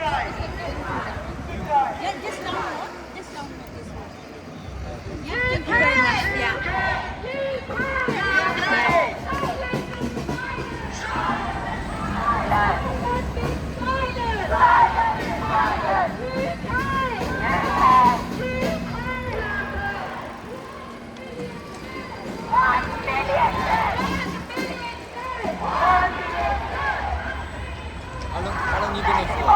Yeah, just download. Just download this one. Yeah, thank you very much. How long you been here for?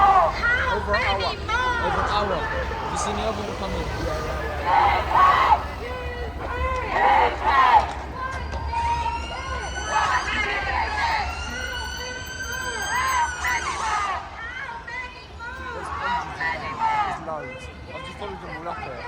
Over an hour. Over an hour. Have you seen the other one coming? There's loads. I've just followed them all up here.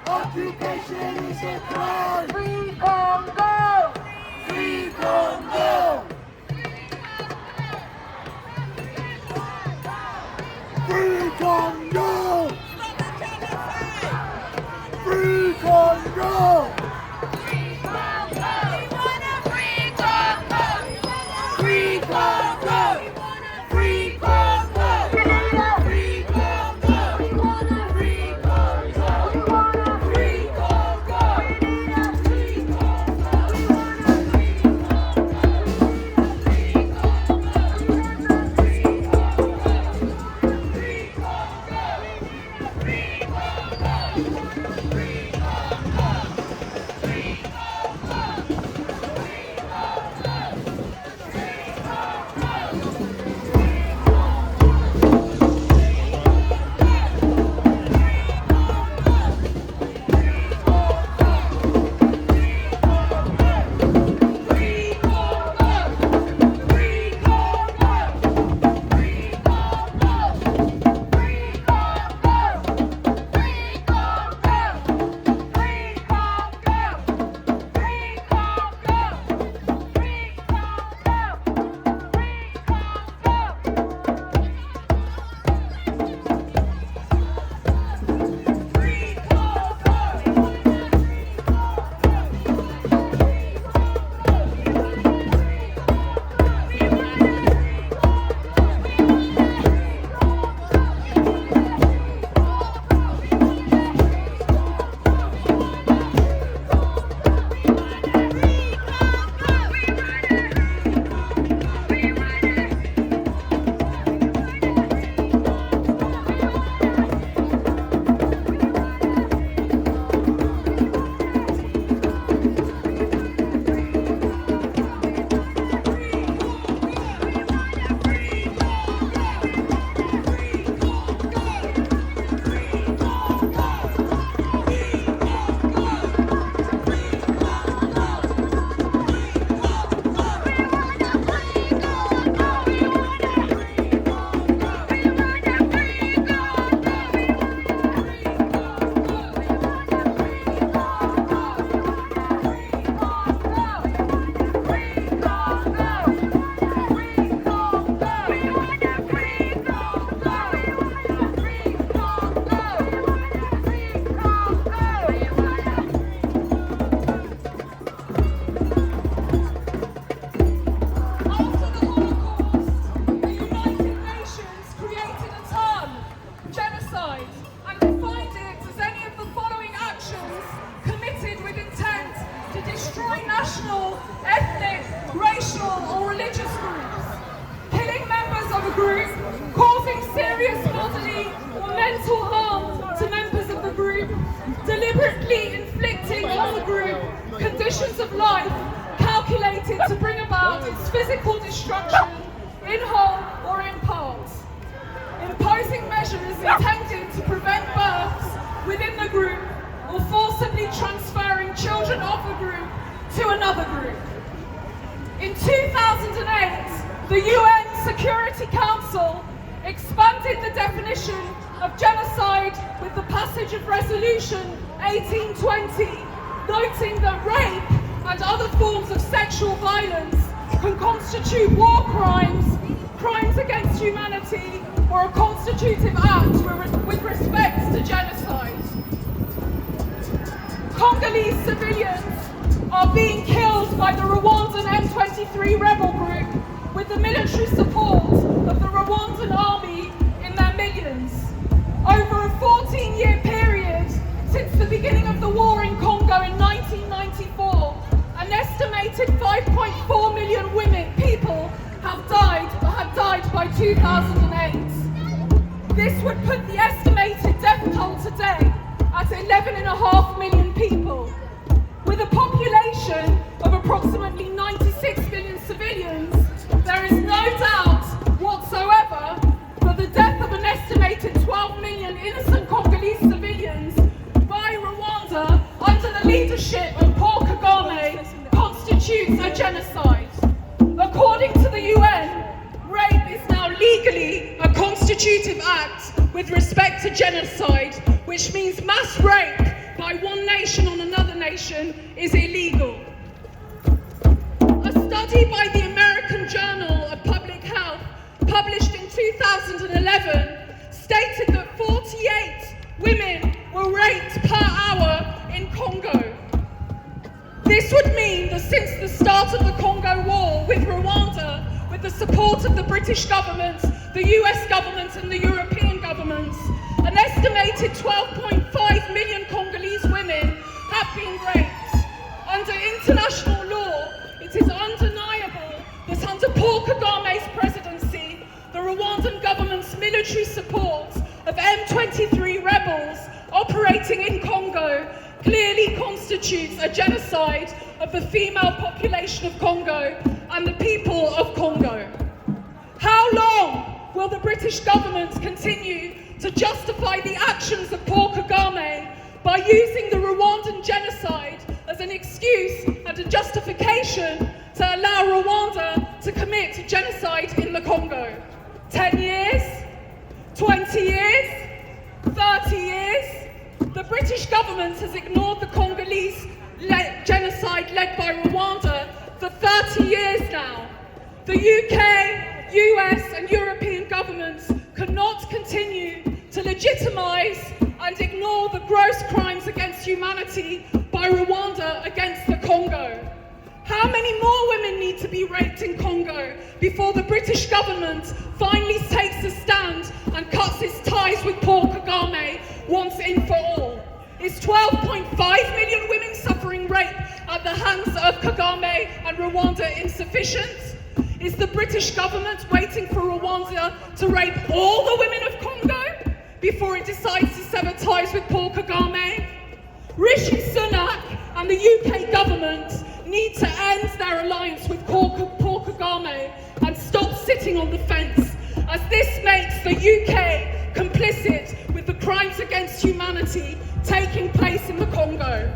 Occupation is a crime! Free Congo! Free Congo! Free Congo! Free Congo! Free Congo! We want a free Congo! life calculated to bring about its physical destruction in whole or in parts. Imposing measures intended to prevent births within the group or forcibly transferring children of the group to another group. In 2008, the UN Security Council expanded the definition of genocide with the passage of Resolution 1820, noting that rape and other forms of sexual violence can constitute war crimes, crimes against humanity, or a constitutive act with respect to genocide. Congolese civilians are being killed by the Rwandan M23 rebel group with the military support of the Rwandan army in their millions. Over a 14-year period since the beginning of the war in Congo in 1994, an estimated 5.4 million people have died by 2008. This would put the estimated death toll today at 11.5 million people. With a population of approximately 96 million civilians, there is no doubt whatsoever that the death of an estimated 12 million innocent Congolese civilians by Rwanda under the leadership of Paul Kagame constitutes a genocide. According to the UN, rape is now legally a constitutive act with respect to genocide, which means mass rape by one nation on another nation is illegal. A study by the American Journal of Public Health, published in 2011, stated that 48 women were raped per hour in Congo. This would mean that since the start of the Congo War with Rwanda, with the support of the British government, the US government and the European governments, an estimated 12.5 million Congolese women have been raped. Under international law, it is undeniable that under Paul Kagame's presidency, the Rwandan government's military support of M23 rebels operating in Congo clearly constitutes a genocide of the female population of Congo and the people of Congo. How long will the British government continue to justify the actions of Paul Kagame by using the Rwandan genocide as an excuse and a justification to allow Rwanda to commit genocide in the Congo? 10 years? 20 years? 30 years? The British government has ignored the Congolese genocide led by Rwanda for 30 years now. The UK, US and European governments cannot continue to legitimise and ignore the gross crimes against humanity by Rwanda against the Congo. How many more women need to be raped in Congo before the British government finally takes a stand and cuts its ties with Paul Kagame once and for all? Is 12.5 million women suffering rape at the hands of Kagame and Rwanda insufficient? Is the British government waiting for Rwanda to rape all the women of Congo before it decides to sever ties with Paul Kagame? Rishi Sunak and the UK government need to end their alliance with Paul Kagame and stop sitting on the fence, as this makes the UK complicit with the crimes against humanity taking place in the Congo.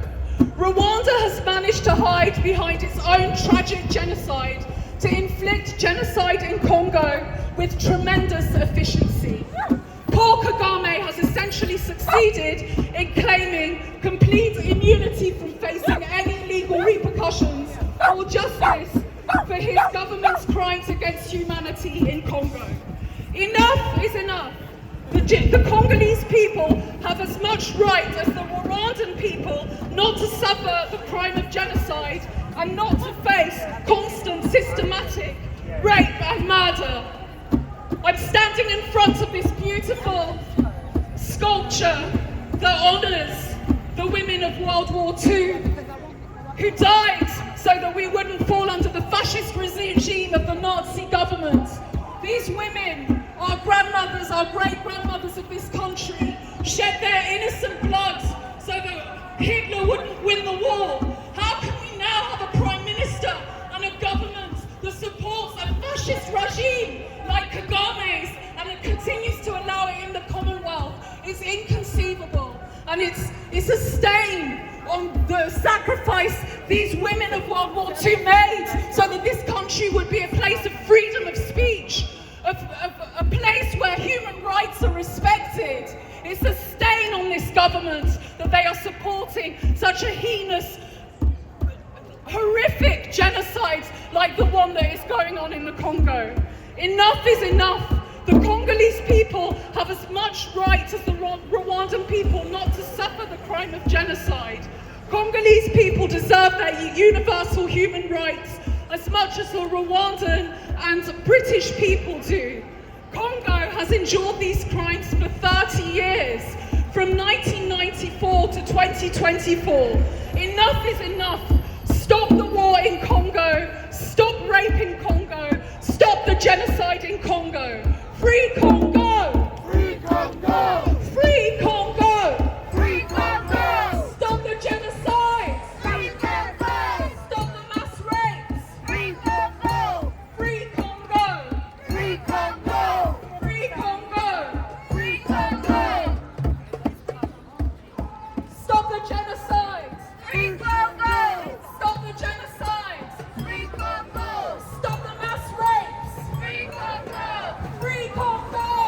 Rwanda has managed to hide behind its own tragic genocide to inflict genocide in Congo with tremendous efficiency. Paul Kagame has essentially succeeded in claiming complete immunity from facing any legal repercussions or justice for his government's crimes against humanity in Congo. Enough is enough. The Congolese people have as much right as the Rwandan people not to suffer the crime of genocide and not to face constant systematic rape and murder. I'm standing in front of this beautiful sculpture that honours the women of World War II who died so that we wouldn't fall under the fascist regime of the Nazi government. These women, our grandmothers, our great-grandmothers of this country, shed their innocent blood so that Hitler wouldn't win the war. How can we now have a fascist regime like Kagame's, and it continues to allow it in the Commonwealth, is inconceivable. And it's a stain on the sacrifice these women of World War II made so that this country would be a place of freedom of speech, a place where human rights are respected. It's a stain on this government that they are supporting such a heinous, horrific genocide like the one that is going on in the Congo. Enough is enough. The Congolese people have as much right as the Rwandan people not to suffer the crime of genocide. Congolese people deserve their universal human rights as much as the Rwandan and British people do. Congo has endured these crimes for 30 years, from 1994 to 2024. Enough is enough. Stop the war in Congo. Stop rape in Congo. Stop the genocide in Congo. Free Congo! Free Congo! Free Congo! Free Congo! Stop the genocide! Free Congo! Stop the mass rapes! Free Congo! Free Congo! Free Congo! Free Congo! Free Congo! Stop the genocide! Free Congo! Stop the genocide! Free Congo! Stop the mass rapes! Free Congo! Free Congo!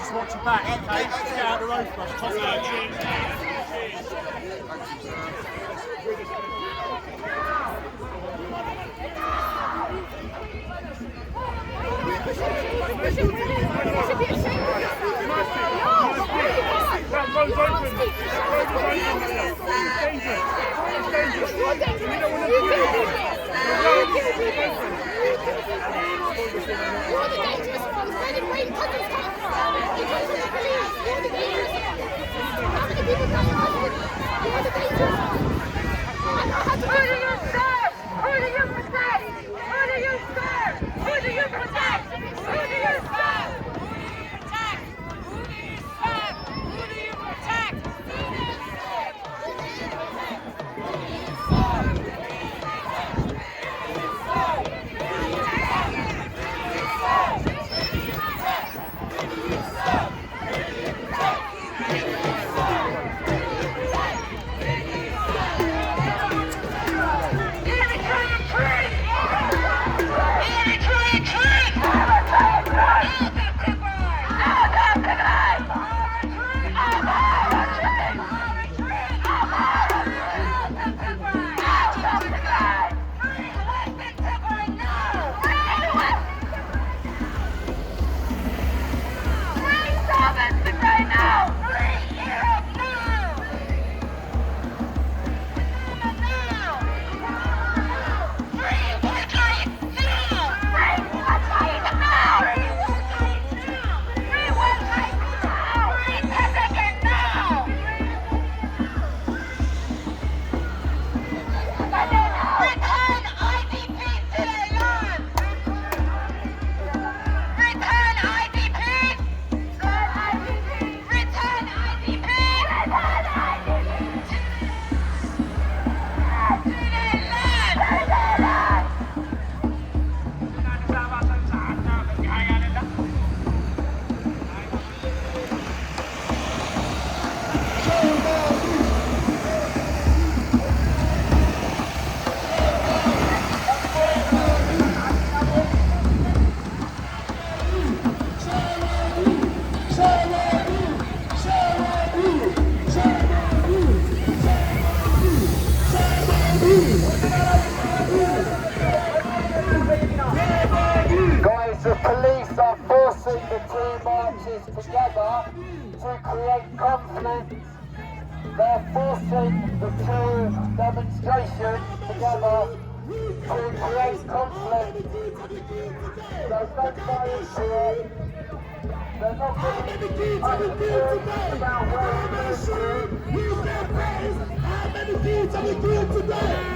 Just watch your back, okay? Just get out the road for us. Top man. That road's open. That road is open. It's dangerous. It's dangerous. We don't want to do it. The road is open. You're the dangerous ones. Where did Wayne Cousins come from? You come from the police. You're the dangerous ones. How many people got arrested? You're the dangerous ones. I know how to. Who do you serve? Who do you protect? Who do you serve? Who do you protect? Who do you serve? Guys, the police are forcing the two marches together to create conflict. They're forcing the two demonstrations together to create conflict. So don't buy into it. They're not going to be about where How many kids are we doing today?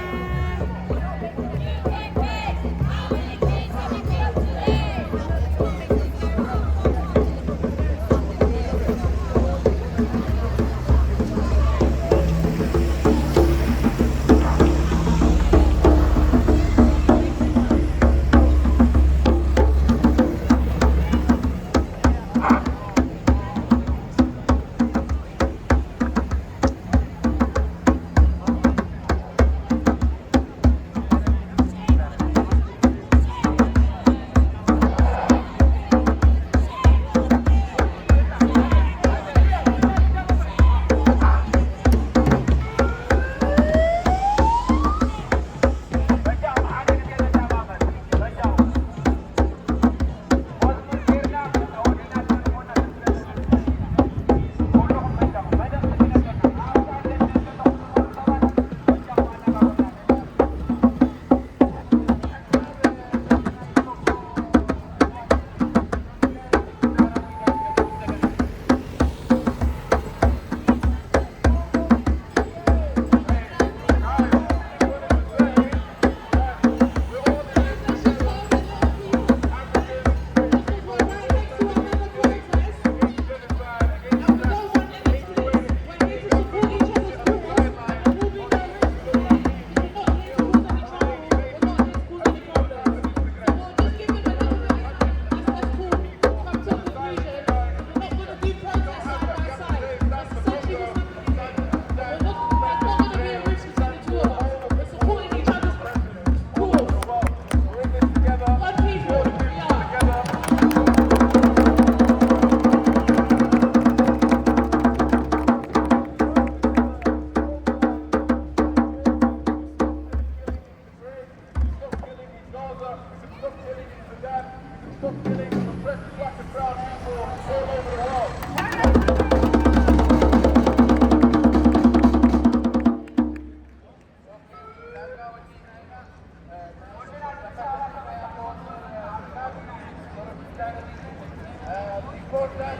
Before that,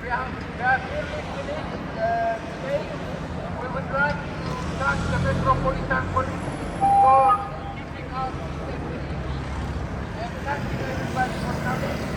we are really finished today. We would like to thank the Metropolitan Police for keeping us safely. And thank you everybody for coming.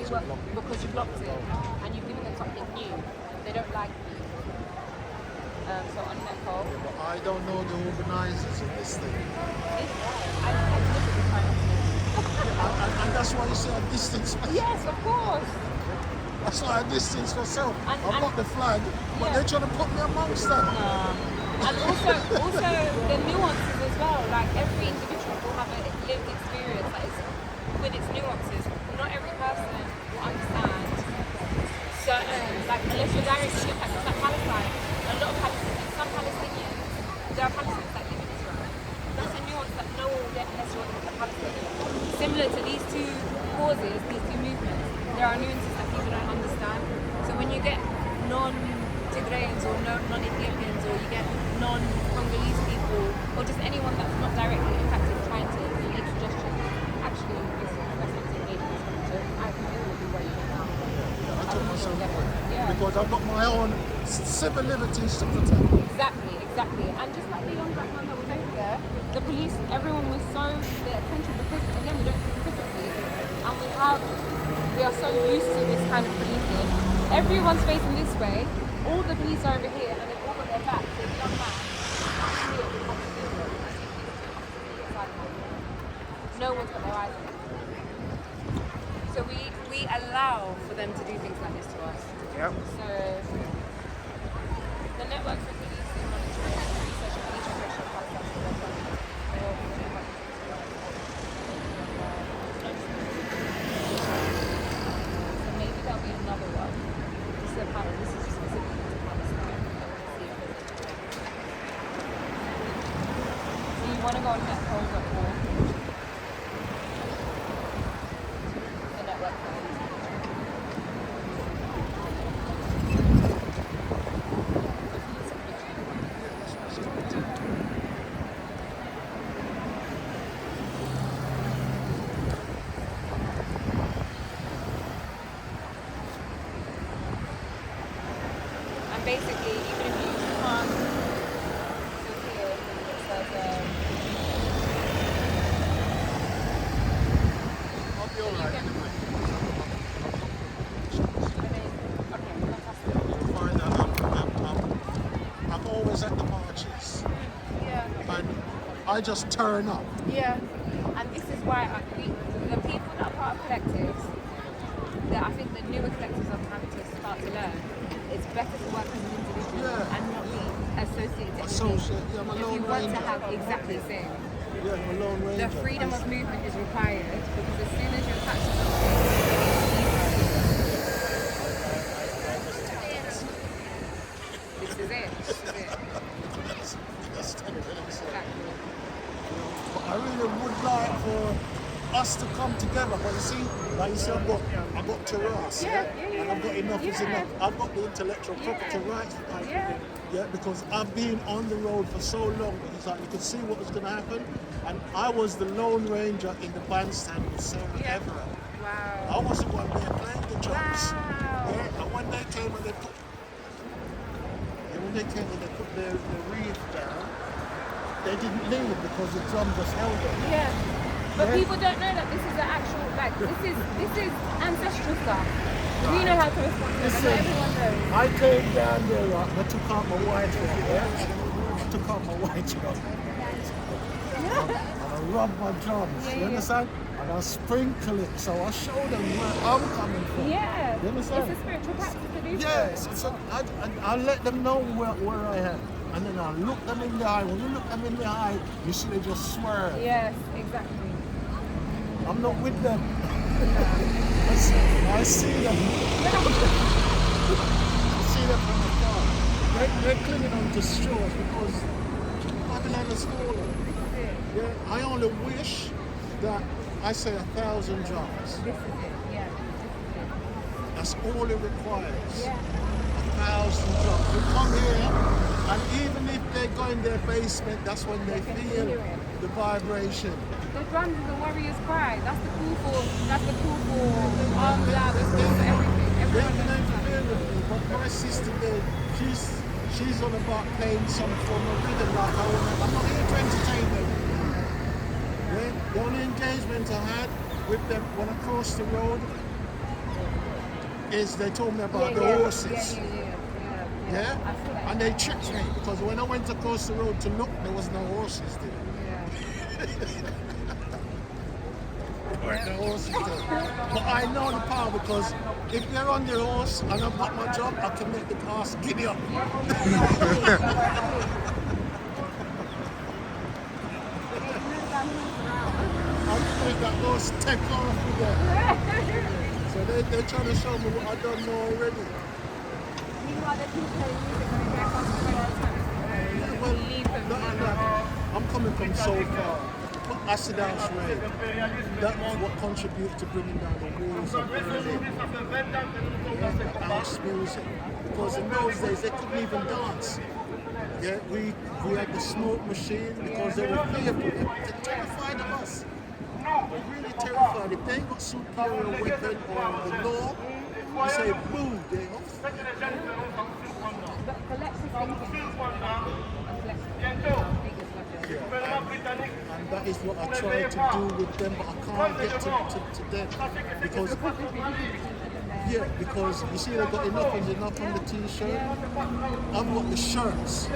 were, because you blocked it and you've given them something new. They don't like you. So on that call, But I don't know the organisers of this thing. I had to look at the time. And that's why you say I distance myself. Yes, of course. That's why I distance myself. I've And- got the flag, but Yeah. they're trying to put me amongst them. And also the nuances as well. Like every individual will have a lived experience that is with its nuances. Not every person will understand certain, like unless you're directly impacted, like Palestine. A lot of some Palestinians, there are Palestinians that live in Israel. That's a nuance that no one will get unless you're a Palestinian. Similar to these two causes, these two movements, there are nuances that people don't understand. So when you get non-Tigrayans or non-Ethiopians, or you get non-Congolese people, or just anyone that's not directly impacted trying to make suggestions, actually, this is the best thing to engage in this conversation. I can deal with you where you are now. I took myself Yeah. because I've got my own civil liberties to protect. Exactly. And just like the young black man that was over there, the police, everyone was so their attention because again we don't speak differently, and we are so used to this kind of policing. Everyone's facing this way, all the police are over here, and they've all got their back. So the young man, no one's got their eyes on him. So we allow for them to do things like this to us. Yep. So the network for policing, monitoring, and research of police repression of Palestinian so maybe there'll be another one. This is a panel. This is specifically to Palestine. So you want to go on netpoll.org. The network for and basically, even if you can't to here, it says, I'll be alright anyway. okay, fantastic. You'll find that I'm always at the marches. Yeah. And I just turn up. Yeah, and this is why the people that are part of collectives, that I think the newer collectives are trying to start to learn, it's better to work as an individual Yeah. and not be associated with Associate, yeah, I'm a if lone you want ranger. to have exactly the same. Yeah, I'm a lone ranger. The freedom of movement is required because as soon as you're attached to something, this is it. That's terrible. Exactly. But I really would like for us to come together. But you see, like you see, I've got terrace, and I've got enough is enough. I've got the intellectual property rights. Yeah, because I've been on the road for so long. It's like you could see what was going to happen, and I was the lone ranger in the bandstand with Sarah Everett. Wow. I was the one there playing the drums. Wow. Yeah, and when they came and they put their reed down, they didn't leave because the drum just held them. Yeah. But people don't know that this is an actual, like, this is ancestral stuff. We know how to respond to it, but not everyone knows. I came down there, I took out my white one, I took out my white one. And I rubbed my drums, you understand? And I sprinkle it, so I show them where I'm coming from. Yeah. You understand? It's a spiritual practice to do so. Yes, so I let them know where I am. And then I look them in the eye. When you look them in the eye, you see they just swear. Yes, exactly. I'm not with them. I see them. I see them from afar. They're clinging on to straws because Babylon is fallen. Yeah, I only wish that I say 1,000 drums. This is it, yeah. That's all it requires. Yeah. 1,000 drums. You come here, and even if they go in their basement, that's when they feel the vibration. The drums is a warrior's cry. That's the call for arms loud, it's call for everything. They've Everyone been knows that. interfering with me, but my sister there, she's on about playing some form of rhythm like I want. I'm not here to entertain them. Yeah? The only engagement I had with them when I crossed the road, is they told me about the horses. Yeah? And they tricked me because when I went across the road to look, there was no horses there. There weren't no horses there. But I know the power because if they're on the horse and I've got my job, I can make the horse giddy up. I'll make that horse take off with them. So they're trying to show me what I don't know already. I'm coming from so far. Acid house raid. That was what contributed to bringing down the walls of Berlin. The house music. Because in those days they couldn't even dance. Yeah, we had the smoke machine because they were fearful. They're terrified of us. They're really terrified. If they ain't got superior weapon or the law, you say boo, they're off. And that is what I try to do with them, but I can't get to them because you see they've got enough on the t-shirt. I've got the shirts.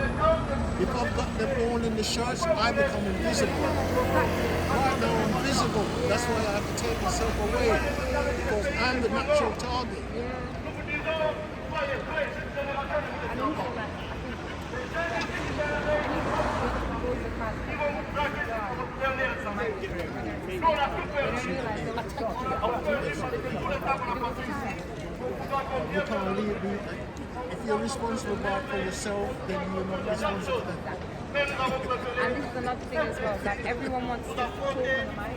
If I've got them all in the shirts, I become invisible. Right now I'm visible. That's why I have to take myself away because I'm the natural target. You can't leave me. If you're responsible for yourself, then you're not responsible for them. And this is another thing as well, like everyone wants to talk on the mic.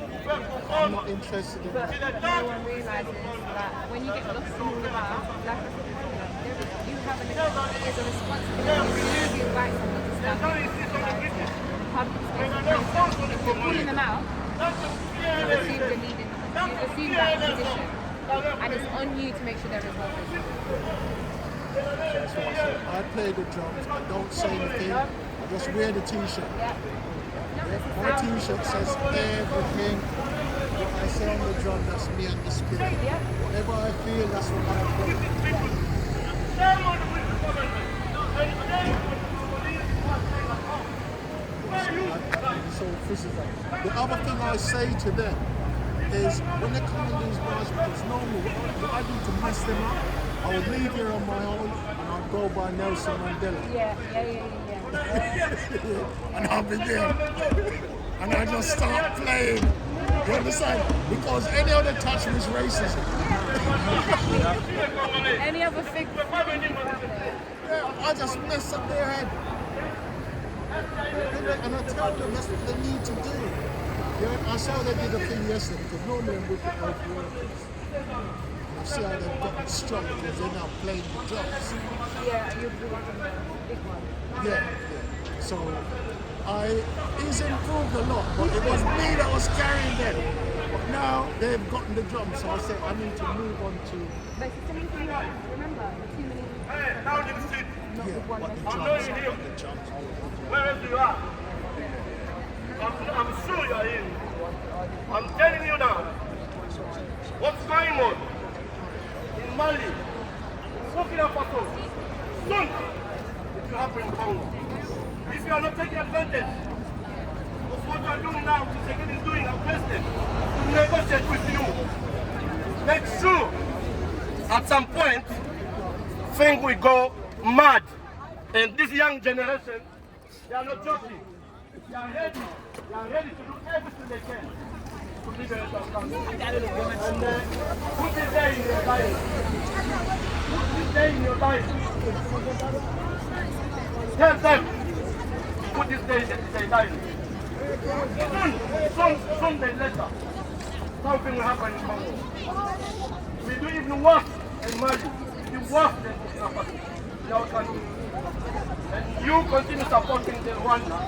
I'm not interested in that. No one realizes that when you get lost in the bar, like I said, you have it is a responsibility to invite someone to stand up in public space. If you're pulling them out, you've assumed the leading, you've assumed that position, and it's on you to make sure they're resolved. That's what I said. I play the drums, I don't say anything, I just wear the t-shirt. My t-shirt says everything. What I say on the drum, that's me and the spirit. Whatever I feel, that's what I play. So physical. The other thing I say to them is when they come in these bars, because normally what I do to mess them up, I would leave here on my own and I'll go by Nelson Mandela. And I'll be there. And I just start playing. You understand? Because any other touch is racism. Any other thing? Yeah, I just mess up their head. And I tell them that's what they need to do. Yeah, I saw they did a thing yesterday because normally I'm with the both workers. You see how they've gotten strong because they're now playing the drums. Yeah, you're the big one. Yeah. So he's improved a lot, but it was me that was carrying them. But now they've gotten the drums, so I said I need to move on to. But it's too many things, remember, too many. Now you sit. What the drums. Wherever you are. I'm sure you are in. I'm telling you now. What's going on in Mali, Burkina Faso, soon it will happen in Congo. If you are not taking advantage of what you are doing now, what Tshisekedi is doing, I'm president, to negotiate with you. Make sure at some point things will go mad. And this young generation, they are not joking. They are ready to do everything they can to liberate our country. And put this day in your life. Put this day in your life. Tell them to put this day in their life. Soon later, something will happen in Congo. We do even worse in Mali. We do worse than Burkina Faso in our country. And you continue supporting the Rwanda.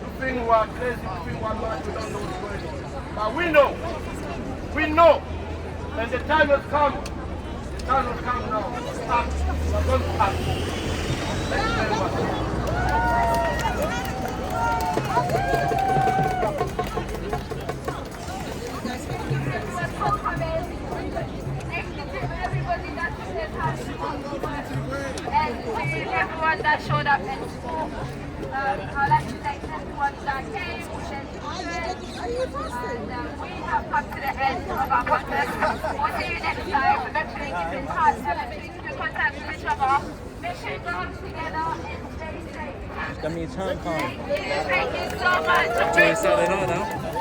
You think we are crazy, you think we are mad, we don't know what's going on. But we know, and the time has come. The time has come now. Start. We are going to act. Thank you very much. Everybody that's I'd like to thank everyone that came, who shared the and we have come to the end of our conference. We'll see you next time. Make sure you keep in touch and keep in contact with each other. Make sure you dance together and stay safe. Got me a turn card. Thank you so much. Saturday night now.